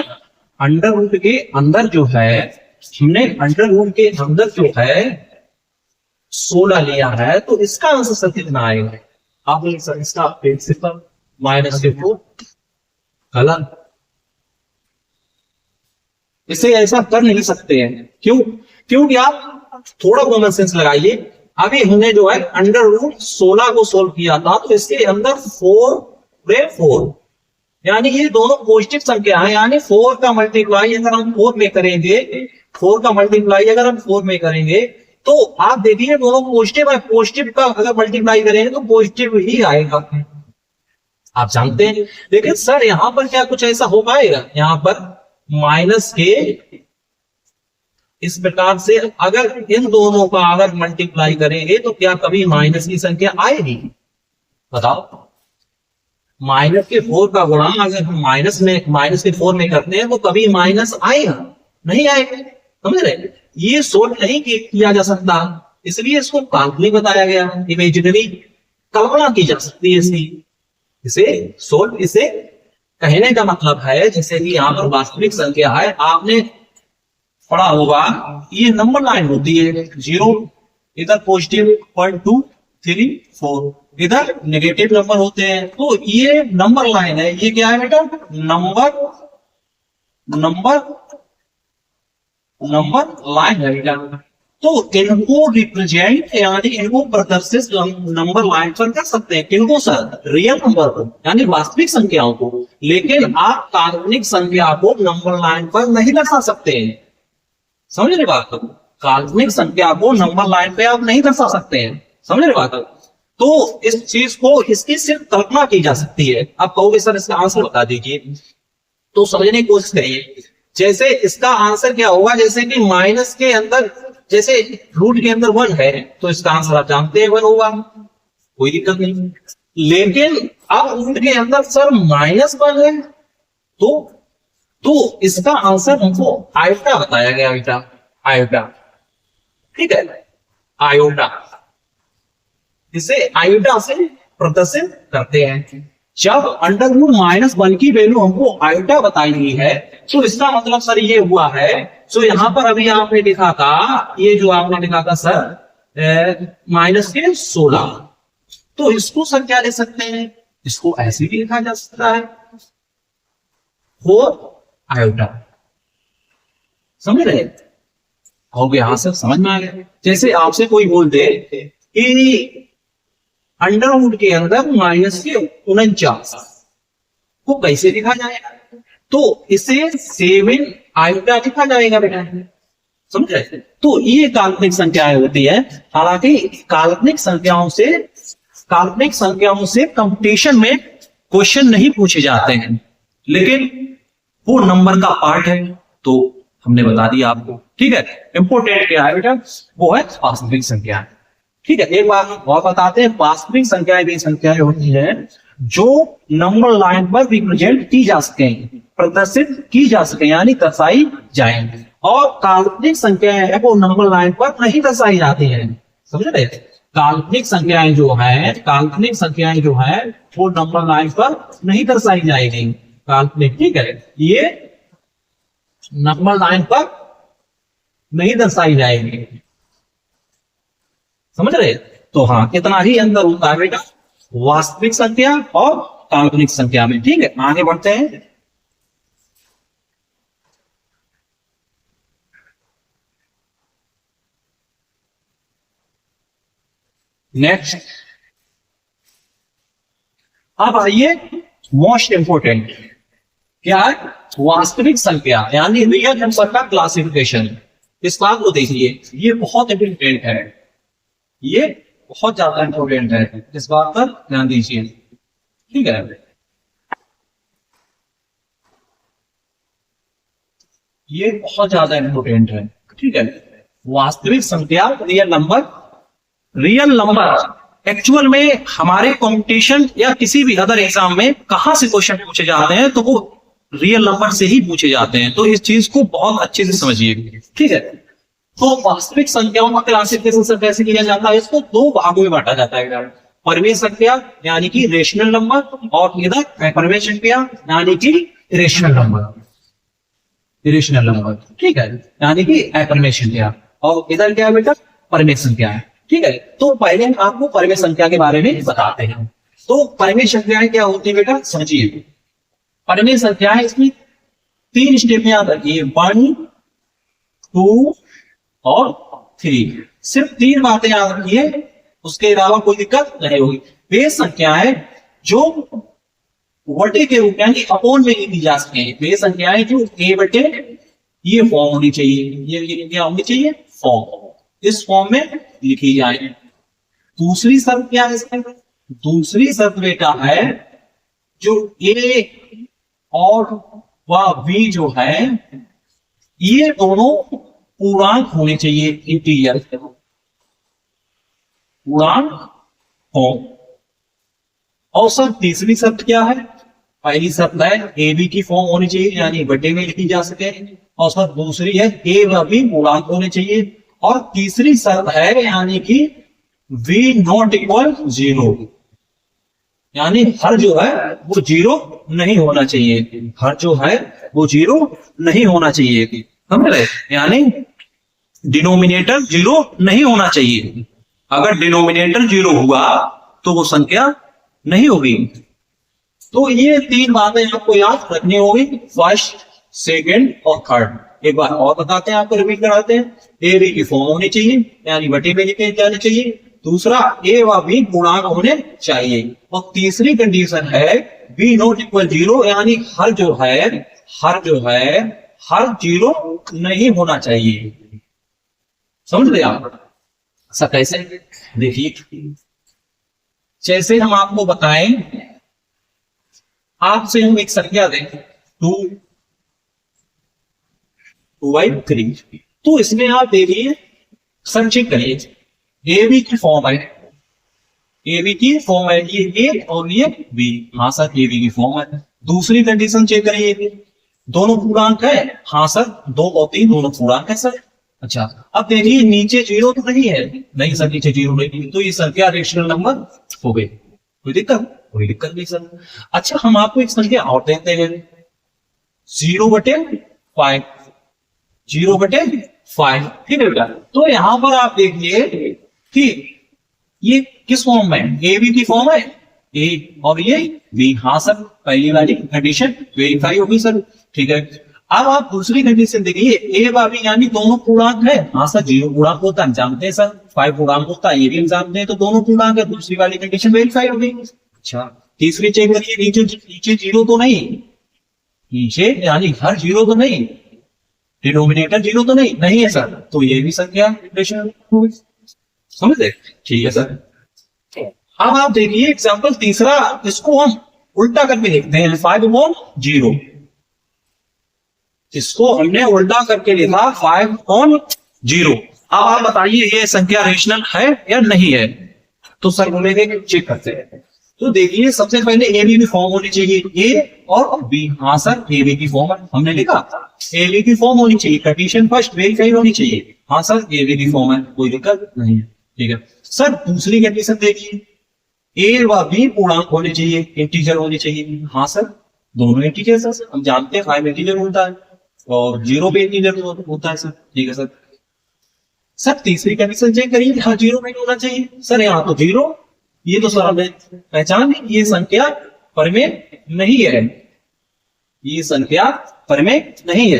अंडर रूट के अंदर जो है, हमने अंडर रूट के अंदर जो है 16 लिया है, तो इसका आंसर सर कितना आएगा? आप बोले सर इसका प्रिंसिपल -4, गलत। इसे ऐसा कर नहीं सकते हैं, क्यों? क्योंकि आप थोड़ा कॉमन सेंस लगाइए। अभी हमने जो है अंडर रूट 16 को सोल्व किया था, तो इसके अंदर 4 यानी ये दोनों पॉजिटिव संख्या है, यानी 4 का मल्टीप्लाई अगर हम 4 में करेंगे, 4 का मल्टीप्लाई अगर हम 4 में करेंगे, तो आप देखिए दोनों पॉजिटिव है, पॉजिटिव का अगर मल्टीप्लाई करेंगे तो पॉजिटिव ही आएगा, आप जानते हैं। लेकिन सर यहां पर क्या कुछ ऐसा हो पाएगा? यहां पर माइनस के इस प्रकार से अगर इन दोनों का अगर मल्टीप्लाई करेंगे तो क्या कभी माइनस की संख्या आएगी? बताओ, माइनस के 4 का गुणा अगर हम माइनस के 4 में करते हैं तो कभी माइनस आएगा? नहीं आएगा, समझ रहे? ये सोल्व नहीं किया जा सकता, इसलिए इसको काल्पनिक बताया गया, इमेजिनरी, कल्पना की जा सकती है इसकी। इसे सोल्व, इसे कहने का मतलब है जैसे कि यहाँ पर वास्तविक संख्या है, आपने पढ़ा होगा, ये नंबर लाइन होती है, 0 इधर पॉजिटिव 0.2 3 4, इधर नेगेटिव नंबर होते हैं, तो ये नंबर लाइन है। ये क्या है बेटा? नंबर नंबर लाइन है बेटा। तो इनको रिप्रेजेंट यानी इनको प्रदर्शित नंबर लाइन पर कर सकते हैं। किनको सर? रियल नंबर को यानी वास्तविक संख्याओं को। लेकिन आप काल्पनिक संख्या को नंबर लाइन पर नहीं दर्शा सकते हैं। समझ रहे बात को? काल्पनिक संख्या को नंबर लाइन पे आप नहीं दर्शा सकते हैं। समझ रहे बात? तो इस चीज को इसकी सिर्फ कल्पना की जा सकती है। आप कहोगे सर इसका आंसर बता दीजिए, तो समझने की कोशिश करिए। जैसे इसका आंसर क्या होगा, जैसे कि माइनस के अंदर, जैसे रूट के अंदर 1 है तो इसका आंसर आप जानते हैं 1 होगा, कोई दिक्कत नहीं। लेकिन अब रूट के अंदर सर -1 है तो इसका आंसर हमको आयोटा बताया गया बेटा, आयोटा। ठीक है, आयोटा, इसे आयोटा से प्रदर्शित करते हैं। जब अंडर रूट -1 की वैल्यू हमको आयोटा बताई गई है तो इसका मतलब सर ये हुआ है, तो यहां पर अभी आपने लिखा था, ये जो आपने लिखा था सर -16, तो इसको सर क्या ले सकते हैं, इसको ऐसे भी लिखा जा सकता है 4 आयोटा। समझ रहे? हो यहां से समझ में आ गया। जैसे आपसे कोई बोल दे कि अंडर रूट के अंदर -49 को कैसे लिखा जाएगा, तो इसे 7 आयोटा लिखा जाएगा बेटा। समझ रहे? तो ये काल्पनिक संख्याएं होती है। हालांकि काल्पनिक संख्याओं से कंपटीशन में क्वेश्चन नहीं पूछे जाते हैं, लेकिन वो नंबर का पार्ट है, तो हमने बता दिया आपको। ठीक है, इंपोर्टेंट क्या है बेटा, वो है वास्तविक संख्या। ठीक है, एक बार और बताते हैं, वास्तविक संख्याएं भी संख्याएं होती हैं जो नंबर लाइन पर रिप्रेजेंट की जा सके, प्रदर्शित की जा सके, यानी दर्शाई जाएंगे। और काल्पनिक संख्याएं है वो नंबर लाइन पर नहीं दर्शाई जाती हैं। समझ रहे? काल्पनिक संख्याएं जो है वो नंबर लाइन पर नहीं दर्शाई जाएगी, काल्पनिक। ठीक है, ये नंबर लाइन पर नहीं दर्शाई जाएगी। समझ रहे? तो हाँ, इतना ही अंदर होता है बेटा वास्तविक संख्या और काल्पनिक संख्या में। ठीक है, आगे बढ़ते हैं। नेक्स्ट, अब आइए मोस्ट इंपोर्टेंट, क्या है, वास्तविक संख्या यानी रियल नंबर का क्लासिफिकेशन। इस बात को देखिए, ये बहुत इंपोर्टेंट है, ये बहुत ज्यादा इंपोर्टेंट है, इस बात पर ध्यान दीजिए। ठीक है, ये बहुत ज्यादा इंपोर्टेंट है। ठीक है, वास्तविक संख्या रियल नंबर एक्चुअल में हमारे कंपटीशन या किसी भी अदर एग्जाम में कहां से क्वेश्चन पूछे जाते हैं, तो वो रियल नंबर से ही पूछे जाते हैं। तो इस चीज को बहुत अच्छे से समझिए। ठीक है, तो वास्तविक संख्याओं का क्लासिफिकेशन कैसे किया जाता है, इसको 2 भागों में बांटा जाता है। परिमेय संख्या यानी कि रेशनल नंबर, और इधर परिमेय संख्या यानी कि इरेशनल नंबर। ठीक है, यानी कि अपरिमेय संख्या, और इधर क्या है बेटा, परिमेय संख्या है। ठीक है, तो पहले आपको परिमेय संख्या के बारे में बताते हैं। तो परिमेय संख्याएं क्या होती है बेटा, समझिए। परिमेय संख्याएं, इसमें 3 स्टेप याद रखिए, 1, 2 और 3। सिर्फ 3 बातें याद रखिए, उसके अलावा कोई दिक्कत नहीं होगी। वे संख्याएं जो वटे के रूप यानी अपोन में लिखी जा सके, वे संख्याएं जो a बटे ये फॉर्म होनी चाहिए, ये क्या होनी चाहिए, फॉर्म, इस फॉर्म में लिखी जाए। दूसरी शर्त क्या है इसमें, दूसरी शर्त बेटा है जो a और b जो है ये दोनों पूर्णांक होने चाहिए, इंटीजर पूर्णांक हो। और सर तीसरी शर्त क्या है, पहली शर्त है ए बी की फॉर्म होनी चाहिए यानी बटे में लिखी जा सके, और सर दूसरी है ए व बी पूर्णांक होने चाहिए, और तीसरी शर्त है यानी कि v नॉट इक्वल 0, यानी हर जो है वो 0 नहीं होना चाहिए, हर जो है वो 0 नहीं होना चाहिए। समझ रहे, यानी डिनोमिनेटर 0 नहीं होना चाहिए। अगर डिनोमिनेटर 0 हुआ तो वो संख्या नहीं होगी। तो ये 3 बातें आपको याद रखनी होगी, फर्स्ट, सेकंड और थर्ड। एक बार और बताते हैं, आपको रिपीट कराते हैं। ए बी की फॉर्म होनी चाहिए, यानी बटे में लिखे जाने चाहिए। दूसरा, ए व बी पूर्णांक होने चाहिए। और तीसरी कंडीशन है बी नॉट इक्वल जीरो, यानी हर जीरो नहीं होना चाहिए। समझ रहे आप? ऐसा कैसे? देखिए, जैसे हम आपको बताएं, आपसे हम एक संख्या दें 2/3, तो इसमें आप देखिए, संचित करिए, ए बी की फॉर्म है, ए बी की फॉर्म है, ये ए और ये बी। हाँ सर, ए बी की फॉर्म है। दूसरी कंडीशन चेक करिए, दोनों पूर्णांक है। हाँ सर, 2 और 3 दोनों पूर्णांक है सर। अच्छा, अब देखिए नीचे जीरो तो नहीं है। नहीं सर, नीचे जीरो नहीं, तो ये संख्या रेशनल नंबर हो गई। कोई दिक्कत नहीं सर। अच्छा, हम आपको एक संख्या और देते हैं, 0/5, 0/5। ठीक है बेटा, तो यहां पर आप देखिए कि ये किस फॉर्म में, ए बी की फॉर्म है, ए और ये बी। हाँ सर, पहली वाली कंडीशन वेरीफाई होगी सर। ठीक है, अब आप दूसरी कंडीशन देखिए, ए व बी यानी दोनों पूर्णांक है। हाँ सर, 0 पूर्णांक होता है, जानते हैं सर। 5 पूर्णांक होता है, ये भी जानते हैं, तो दोनों पूर्णांक है। दूसरी वाली कंडीशन वेरीफाई होगी। अच्छा, तीसरी चेक करिए, नीचे जीरो तो नहीं, नीचे यानी हर जीरो तो नहीं, डिनोमिनेटर जीरो तो नहीं है सर, तो ये भी संख्या रेशनल होगी। समझ गए? ठीक है सर। अब आप देखिए एग्जांपल तीसरा, इसको हम उल्टा करके लिखते हैं, 5/0। इसको हमने उल्टा करके लिखा 5/0। अब आप बताइए ये संख्या रेशनल है या नहीं है? तो सर बोलेंगे कि चेक करते हैं। तो देखिए, सबसे पहले ए बी की फॉर्म होनी चाहिए, ए और बी। हाँ सर, ए बी की फॉर्म हमने लिखा, ए बी की फॉर्म होनी चाहिए, कंडीशन फर्स्ट वेरीफाई होनी चाहिए। हाँ सर, ए बी की फॉर्म है, कोई दिक्कत नहीं है। ठीक है सर, दूसरी कंडीशन देखिए, ए व बी पूर्णांक होने चाहिए, इंटीजर होने चाहिए। हाँ सर, दोनों इंटीजर सर, हम जानते हैं 5 इंटीजर होता है और 0 भी इंटीजर होता है सर। ठीक है सर। सर तीसरी कंडीशन चेक करिए, हाँ 0 नहीं होना चाहिए सर, यहाँ तो 0, ये तो सर हमें पहचान, ये संख्या परमेय नहीं है, ये संख्या परमेय नहीं है।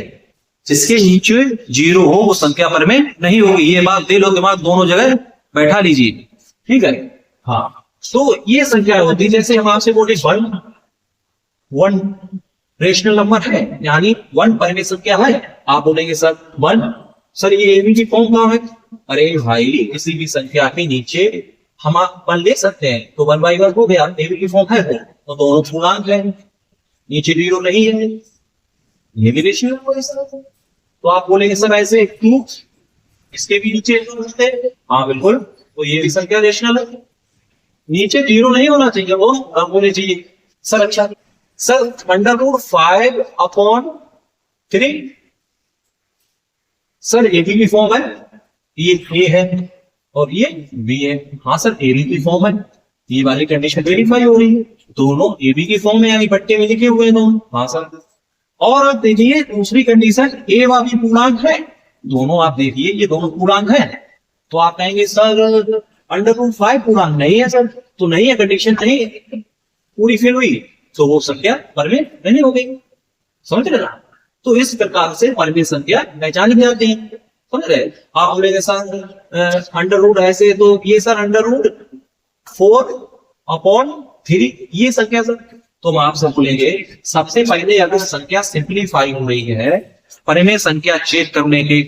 जिसके नीचे 0 हो वो संख्या परमेय नहीं होगी, ये बात दे लो, दिमाग दोनों जगह बैठा लीजिए। ठीक है, हाँ, तो ये संख्या होती, जैसे हम आपसे बोले 1 रेशनल नंबर है, यानी 1 परमेय संख्या है। आप बोलेंगे सर 1, सर ये ए बी की फॉर्म कहां है? अरे भाई, किसी भी संख्या के नीचे हम 1 ले सकते हैं, तो 1/1 हो गया, ए बी की फॉर्म है, तो दोनों पूर्णांक है, नीचे 0 नहीं है, ये भी रेशियो है सर। तो आप बोलेंगे सर ऐसे क्यों, इसके भी नीचे 0 होते हैं? हाँ बिल्कुल, तो ये भी संख्या रेशनल है, नीचे 0 नहीं होना चाहिए, वो कम होने चाहिए सर। अच्छा सर, √5/3 सर ए बी की फॉर्म है, ये ए है और ये बी है। हाँ सर, ए बी की फॉर्म है, ये वाली कंडीशन वेरीफाई हो रही है, दोनों ए बी की फॉर्म में यानी पट्टे में लिखे हुए हैं दोनों। हाँ सर, और आप देखिए दूसरी कंडीशन, ए व बी पूर्णांक है, दोनों आप देखिए ये दोनों पूर्णांक है। तो आप कहेंगे सर √5 पूर्णांक नहीं है सर, तो नहीं है, कंडीशन नहीं पूरी फेल हुई, तो वो संख्या परमेय नहीं हो गई। समझ रहे ना? तो इस प्रकार से परमेय संख्या पहचानी जाती है। समझ रहे? आप बोलेंगे सर √ ऐसे, तो ये सर √4/3 ये संख्या सर, तो हम आपसे बोलेंगे सबसे पहले अगर संख्या सिंप्लीफाई हो रही है, परमेय संख्या चेक करने के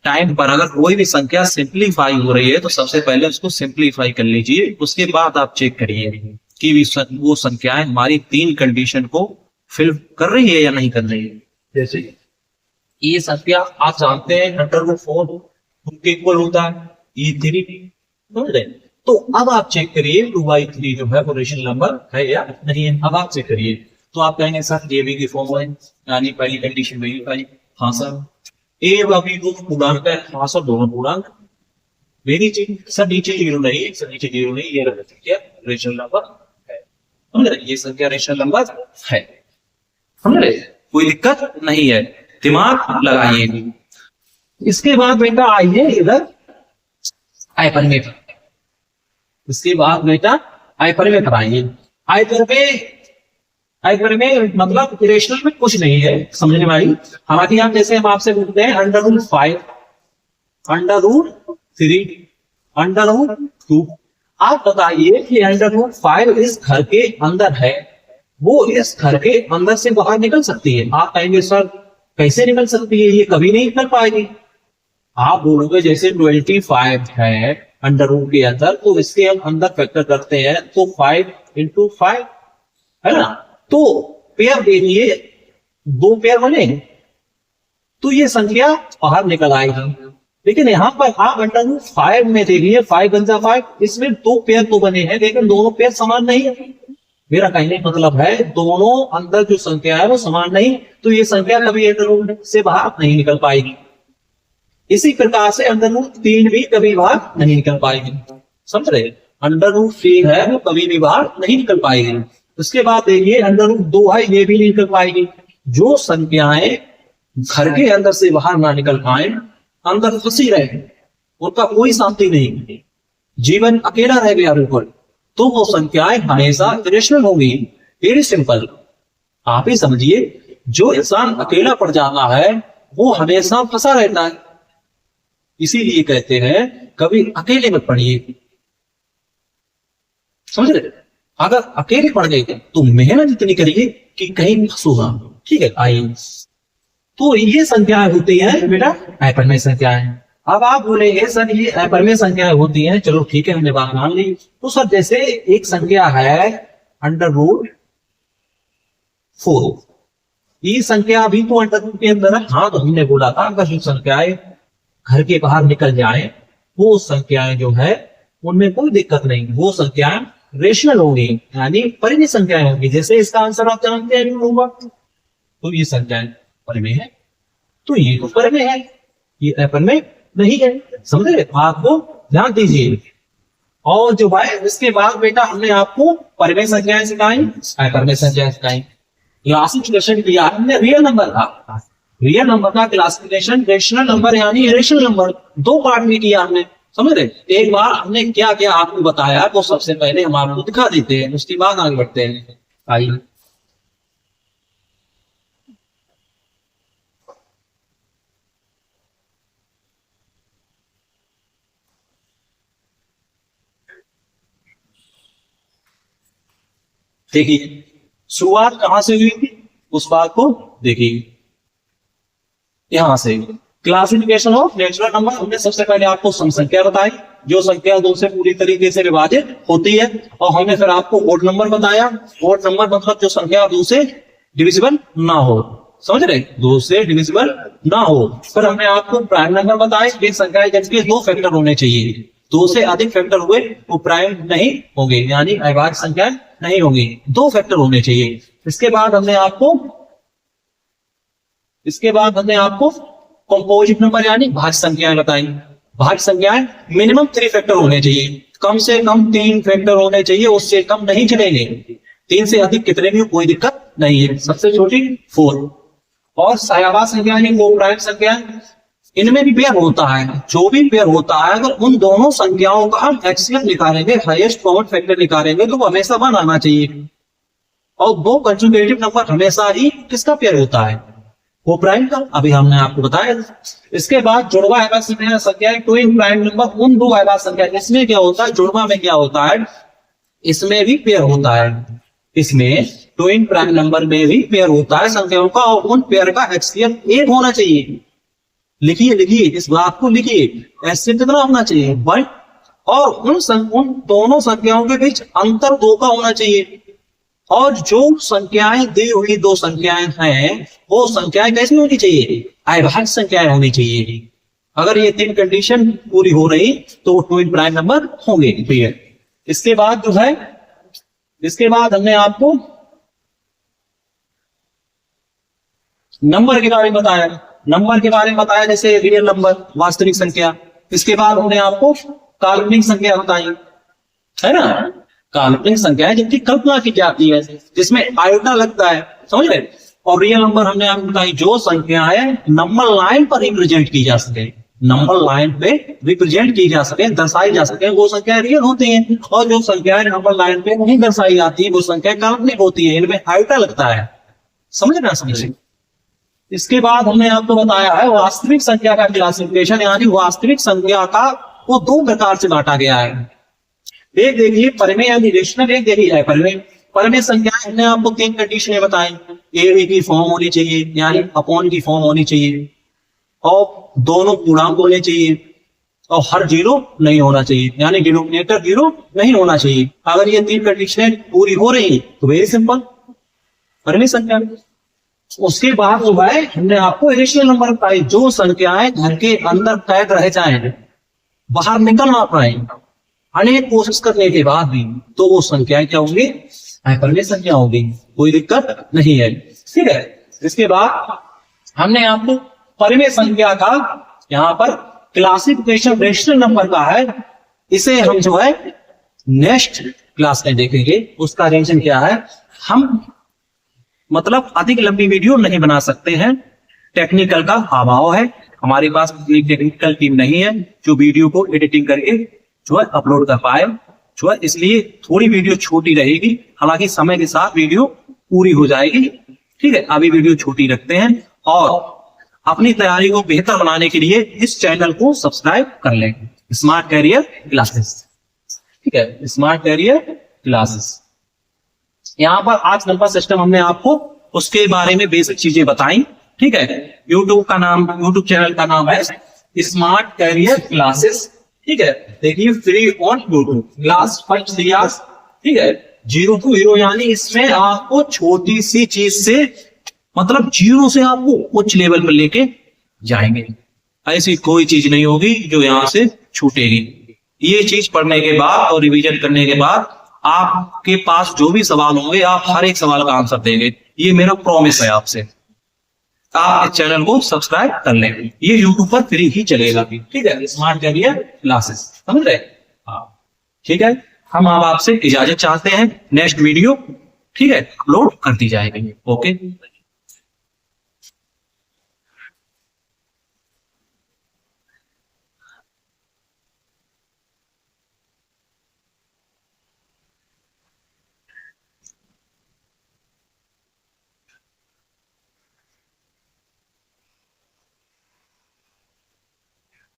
टाइम पर अगर कोई भी संख्या सिंप्लीफाई हो रही है तो सबसे पहले उसको सिंप्लीफाई कर लीजिए, उसके बाद आप चेक करिए कि वो संख्याएं हमारी 3 कंडीशन को फिल कर रही है या नहीं कर रही है। जैसे ये संख्या आप जानते हैं √4 के इक्वल होता है, ये 3, समझ रहे? तो अब आप चेक करिए 2/3 जो है वो रेशनल नंबर है या नहीं है। अब आप चेक करिए, तो आप कहेंगे सर ए बी की फॉर्म है, यानी पहली कंडीशन वेरीफाई। हाँ सर, ए व बी दोनों पूर्णांक है। हाँ सर, दोनों पूर्णांक वेरी चीज सर, नीचे 0 नहीं है सर, नीचे 0 नहीं, ये संख्या रेशनल नंबर है। समझ रहे? ये संख्या रेशनल नंबर है। समझ रहे? कोई दिक्कत नहीं है, दिमाग लगाइए। इसके बाद बेटा आइए इधर आयपरमेय, इसके बाद बेटा आयपरमेय कराएंगे। आयपरमेय हाइपरमेय मतलब इरेशनल में कुछ नहीं है, समझने वाली। हालांकि हम जैसे हम आपसे पूछते हैं √5, √3, √2, आप बताइए कि √5 इस घर के अंदर है, वो इस घर के अंदर से बाहर निकल सकती है? आप कहेंगे सर कैसे निकल सकती है, ये कभी नहीं निकल पाएगी। आप बोलोगे जैसे 25 है √2 के अंदर, तो इसके हम अंदर फैक्टर करते हैं तो 5 × 5 है ना, तो पेयर देखिए 2 पेयर बने तो ये संख्या बाहर निकल आएगी। लेकिन यहाँ पर आप √5 में देखिए 5 × 5, इसमें 2 पेयर तो बने हैं लेकिन दोनों पेयर समान नहीं है। मेरा कहने का मतलब है दोनों अंदर जो संख्या है वो समान नहीं, तो ये संख्या कभी √2 से बाहर नहीं निकल पाएगी। इसी प्रकार से √3 भी कभी बाहर नहीं निकल पाएगी, समझ रहे? √3 है वो कभी भी बाहर नहीं निकल पाएगी। उसके बाद देखिए √2 है, ये भी नहीं निकल पाएगी। जो संख्याएं घर के अंदर से बाहर ना निकल पाए, अंदर फंसी रहे, उनका कोई शांति नहीं, जीवन अकेला रह गया बिल्कुल, तो वो संख्याएं हमेशा इरेशनल होंगी। वेरी सिंपल, आप ही समझिए, जो इंसान अकेला पड़ जाता है वो हमेशा फंसा रहता है। इसीलिए कहते हैं कभी अकेले मत पढ़िए, समझ रहे? अगर अकेले पढ़ गए तो मेहनत इतनी करिए कि कहीं फंसूगा, ठीक है? आइए, तो ये संख्याएं होती हैं बेटा हाइपरमेय संख्याएं। अब आप बोलेंगे सर ये हाइपरमेय संख्याएं होती हैं, चलो ठीक है हमने बात मान ली। तो सर जैसे एक संख्या है √4, ये संख्या अभी तो √2 के अंदर है। हाँ, तो हमने बोला था अगर जो संख्याएं घर के बाहर निकल जाए वो संख्याएं जो है उनमें कोई दिक्कत नहीं, वो संख्याएं रेशनल होंगी, यानी परिमेय संख्याएं होंगी। जैसे इसका आंसर आप जानते हैं होगा, तो ये संख्याएं परिमेय है, तो ये तो परिमेय है, ये अपरिमेय नहीं है, समझ रहे? आपको ध्यान दीजिए। और जो भाई इसके बाद बेटा हमने आपको परिमेय संख्याएं सिखाई, अपरिमेय संख्याएं सिखाई। क्लासिफिकेशन किया हमने रियल नंबर का, रियल नंबर का क्लासिफिकेशन, रेशनल नंबर यानी इरेशनल नंबर, 2 पार्ट में किया हमने, समझ रहे? एक बार हमने क्या क्या आपको बताया वो सबसे पहले हम आपको दिखा देते हैं, उसके बाद आगे बढ़ते हैं। आइए, देखिए शुरुआत कहां से हुई थी उस बात को देखिए, यहां से क्लासिफिकेशन ऑफ नेचुरल नंबर। हमने सबसे पहले आपको सम संख्या बताई, जो संख्या 2 से पूरी तरीके से विभाजित होती है, और हमने फिर आपको ओड नंबर बताया। ओड नंबर मतलब जो संख्या 2 से डिविजिबल ना हो, समझ रहे? 2 से डिविजिबल ना हो। फिर हमने आपको प्राइम नंबर बताए, एक संख्या जिनके 2 फैक्टर होने चाहिए, 2 से अधिक फैक्टर हुए वो प्राइम नहीं होंगे, यानी अविभाज्य संख्या नहीं होंगी, 2 फैक्टर होने चाहिए। इसके बाद हमने आपको कंपोजिट नंबर यानी भाज्य संख्याएं बताई। भाज्य संख्याएं मिनिमम 3 फैक्टर होने चाहिए, कम से कम 3 फैक्टर होने चाहिए, उससे कम नहीं चलेंगे। 3 से अधिक कितने भी कोई दिक्कत नहीं है, सबसे छोटी 4। और सहायक संख्या यानी वो प्राइम संख्या, इनमें भी पेयर होता है, जो भी पेयर होता है अगर उन दोनों संख्याओं का हम एचसीएफ निकालेंगे, हाईएस्ट कॉमन फैक्टर निकालेंगे, तो हमेशा 1 आना चाहिए। और 2 कंजुगेटिव नंबर हमेशा ही किसका पेयर होता है? वो प्राइम का, अभी हमने आपको बताया। इसके बाद जुड़वा अविभाज्य संख्या ट्विन प्राइम नंबर, उन 2 अविभाज्य संख्या, इसमें क्या होता है, जुड़वा में क्या होता है, इसमें भी पेयर होता है, इसमें ट्विन प्राइम नंबर में भी पेयर होता है संख्याओं का, और उन पेयर का एचसीएफ 1 होना चाहिए। लिखिए इस बात को लिखिए, एचसीएफ कितना होना चाहिए? 1। और उन दोनों संख्याओं के बीच अंतर 2 का होना चाहिए। और जो संख्याएं दी हुई 2 संख्याएं हैं वो संख्याएं कैसी होनी चाहिए? अविभाज्य संख्याएं होनी चाहिए। अगर ये 3 कंडीशन पूरी हो रही तो वो ट्विन प्राइम नंबर होंगे। इसके बाद जो है, इसके बाद हमने आपको नंबर के बारे में बताया, नंबर के बारे में बताया जैसे रियल नंबर वास्तविक संख्या। इसके बाद हमने आपको काल्पनिक संख्या बताई, है ना, काल्पनिक संख्या है जिनकी कल्पना की जाती है, जिसमें आयोटा लगता है, समझ रहे? और रियल नंबर हमने आपको बताई जो संख्या है नंबर लाइन पर रिप्रेजेंट की जा सके, नंबर लाइन पे रिप्रेजेंट की जा सके, दर्शाई जा सके, वो संख्या रियल होती हैं। और जो संख्याएं नंबर लाइन पे नहीं दर्शाई जाती है वो संख्या काल्पनिक होती है, इनमें आइटा लगता है। समझ ना समझे। इसके बाद हमने आपको बताया है वास्तविक संख्या का क्लासिफिकेशन, यानी वास्तविक संख्या का वो दो प्रकार से बांटा गया है। एक देखिए परिमेय यानी रेशनल, एक देखी जाए परिमेय। परिमेय संख्या हमने आपको 3 कंडीशनें बताई। ए बी की फॉर्म होनी चाहिए, यानी अपॉन की फॉर्म होनी चाहिए, और दोनों पूर्णांक होने चाहिए, और हर जीरो नहीं होना चाहिए, यानी डिनोमिनेटर जीरो नहीं होना चाहिए। अगर ये 3 कंडीशनें पूरी हो रही तो वेरी सिंपल परिमेय संख्या। उसके बाद जो है हमने आपको इरेशनल नंबर बताए, जो संख्याएं घर के अंदर कैद रह जाए, बाहर निकल ना पाए अनेक कोशिश करने के बाद भी, तो वो संख्याएं क्या होंगी, परिमेय संख्या होगी, कोई दिक्कत नहीं है। ठीक है। इसके बाद हमने आपको परिमेय संख्या का यहाँ पर क्लासिफिकेशन रेशनल नंबर का है, इसे हम जो है नेक्स्ट क्लास में देखेंगे। उसका रीजन क्या है, हम मतलब अधिक लंबी वीडियो नहीं बना सकते हैं, टेक्निकल का अभाव है, हमारे पास इतनी टेक्निकल टीम नहीं है जो वीडियो को एडिटिंग करके जो है अपलोड कर पाए, जो है इसलिए थोड़ी वीडियो छोटी रहेगी। हालांकि समय के साथ वीडियो पूरी हो जाएगी। ठीक है, अभी वीडियो छोटी रखते हैं, और अपनी तैयारी को बेहतर बनाने के लिए इस चैनल को सब्सक्राइब कर लें, स्मार्ट कैरियर क्लासेस। ठीक है, स्मार्ट कैरियर क्लासेस। यहाँ पर आज नंबर सिस्टम हमने आपको उसके बारे में बेसिक चीजें बताई। ठीक है, यूट्यूब चैनल का नाम है स्मार्ट कैरियर क्लासेस। ठीक है, देखिए free on YouTube, class first class. ठीक है, 0 to हीरो, यानी इसमें आपको छोटी सी चीज से मतलब 0 से आपको उच्च लेवल पर लेके जाएंगे। ऐसी कोई चीज नहीं होगी जो यहाँ से छूटेगी। ये चीज पढ़ने के बाद और रिवीजन करने के बाद आपके पास जो भी सवाल होंगे, आप हर एक सवाल का आंसर देंगे, ये मेरा प्रॉमिस है आपसे। आप इस चैनल को सब्सक्राइब कर लें, ये यूट्यूब पर फ्री ही चलेगा। ठीक है, स्मार्ट कैरियर क्लासेस, समझ रहे? हाँ, ठीक है। हम अब आपसे इजाजत चाहते हैं, नेक्स्ट वीडियो ठीक है अपलोड कर दी जाएगी। ओके।